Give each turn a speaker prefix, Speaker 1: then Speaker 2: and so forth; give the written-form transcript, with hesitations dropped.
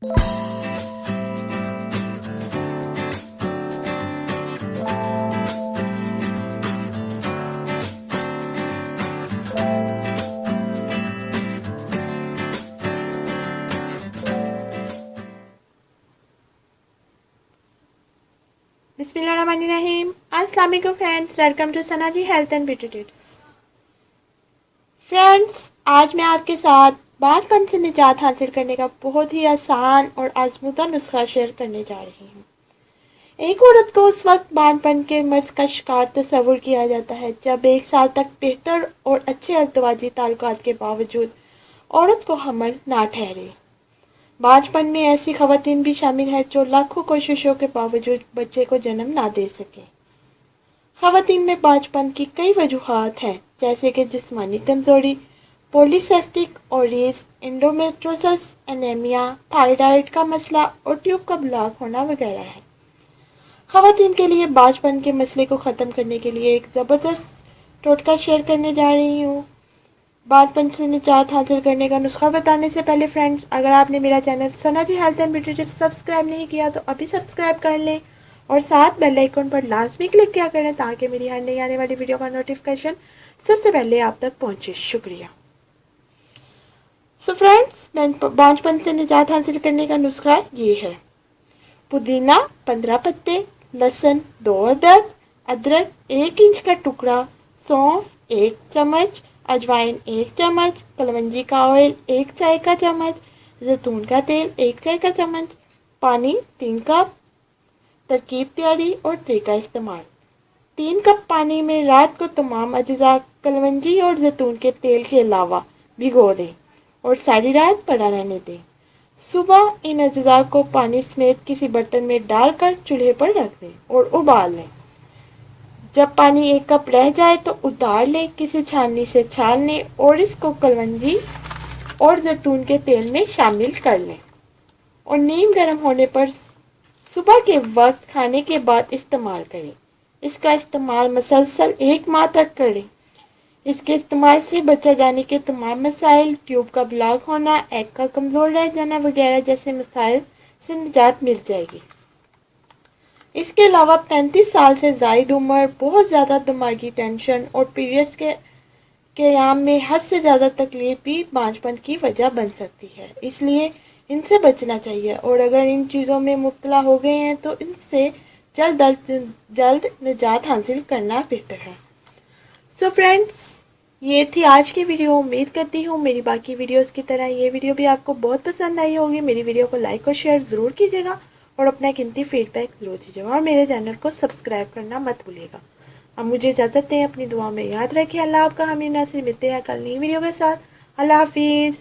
Speaker 1: बिस्मिल्लाहिर्रहमानिर्रहीम। अस्सलाम वालेकुम friends, welcome to Sana ji health and beauty tips. Friends, आज मैं आपके साथ बांझपन से निजात हासिल करने का बहुत ही आसान और आजमूदा नुस्खा शेयर करने जा रही हूँ। एक औरत को उस वक्त बांझपन के मर्ज का शिकार तस्वुर किया जाता है जब 1 साल तक बेहतर और अच्छे अज़दवाजी ताल्लुकात के बावजूद औरत को हमल ना ठहरे। बांझपन में ऐसी ख़वातीन भी शामिल हैं जो लाखों कोशिशों के बावजूद बच्चे को जन्म ना दे सके। ख़वातीन में बांझपन की कई वजूहात हैं, जैसे कि जिस्मानी कमज़ोरी, polycystic ovaries, endometriosis, anaemia, thyroid का मसला और ट्यूब का ब्लॉक होना वगैरह है। ख़वातीन के लिए बांझपन के मसले को ख़त्म करने के लिए एक ज़बरदस्त टोटका शेयर करने जा रही हूँ। बांझपन से निजात हासिल करने का नुस्खा बताने से पहले फ्रेंड्स, अगर आपने मेरा channel Sana ji health and beauty tips subscribe नहीं किया तो अभी सब्सक्राइब कर लें और साथ बेल आइकन पर लाजमी क्लिक किया करें ताकि मेरी हर नई आने वाली वीडियो का नोटिफिकेशन सबसे पहले आप तक पहुंचे। शुक्रिया। सो फ्रेंड्स, बांझपन से निजात हासिल करने का नुस्खा ये है। पुदीना 15 पत्ते, लहसुन 2 अदद, अदरक 1 इंच का टुकड़ा, सौंफ 1 चम्मच, अजवाइन 1 चम्मच, कलवंजी का ऑयल 1 चाय का चम्मच, जैतून का तेल 1 चाय का चम्मच, पानी 3 कप। तरकीब तैयारी और तरीका इस्तेमाल। 3 कप पानी में रात को तमाम अज्जा कलवंजी और जैतून के तेल के अलावा भिगो दें और सारी रात पड़ा रहने दें। सुबह इन अज्जा को पानी समेत किसी बर्तन में डालकर चूल्हे पर रख दें और उबाल लें। जब पानी 1 कप रह जाए तो उतार लें, किसी छाननी से छान लें और इसको कलवंजी और जैतून के तेल में शामिल कर लें और नीम गर्म होने पर सुबह के वक्त खाने के बाद इस्तेमाल करें। इसका इस्तेमाल मसलसल 1 माह तक करें। इसके इस्तेमाल से बचा जाने के तमाम मसाइल, ट्यूब का ब्लॉक होना, एग का कमज़ोर रह जाना वगैरह जैसे मसाइल से निजात मिल जाएगी। इसके अलावा 35 साल से ज़ायद उम्र, बहुत ज़्यादा दिमागी टेंशन और पीरियड्स के क़याम में हद से ज़्यादा तकलीफ भी बांझपन की वजह बन सकती है, इसलिए इनसे बचना चाहिए और अगर इन चीज़ों में मुब्तला हो गए हैं तो इनसे जल्द निजात हासिल करना बेहतर है। सो फ्रेंड्स, ये थी आज की वीडियो। उम्मीद करती हूँ मेरी बाकी वीडियोस की तरह ये वीडियो भी आपको बहुत पसंद आई होगी। मेरी वीडियो को लाइक और शेयर ज़रूर कीजिएगा और अपना कीमती फीडबैक ज़रूर दीजिएगा और मेरे चैनल को सब्सक्राइब करना मत भूलिएगा। अब मुझे इजाज़त दें, अपनी दुआ में याद रखें। अल्लाह आपका हमें नासिर। मिलते हैं कल नई वीडियो के साथ। अल्लाह हाफिज़।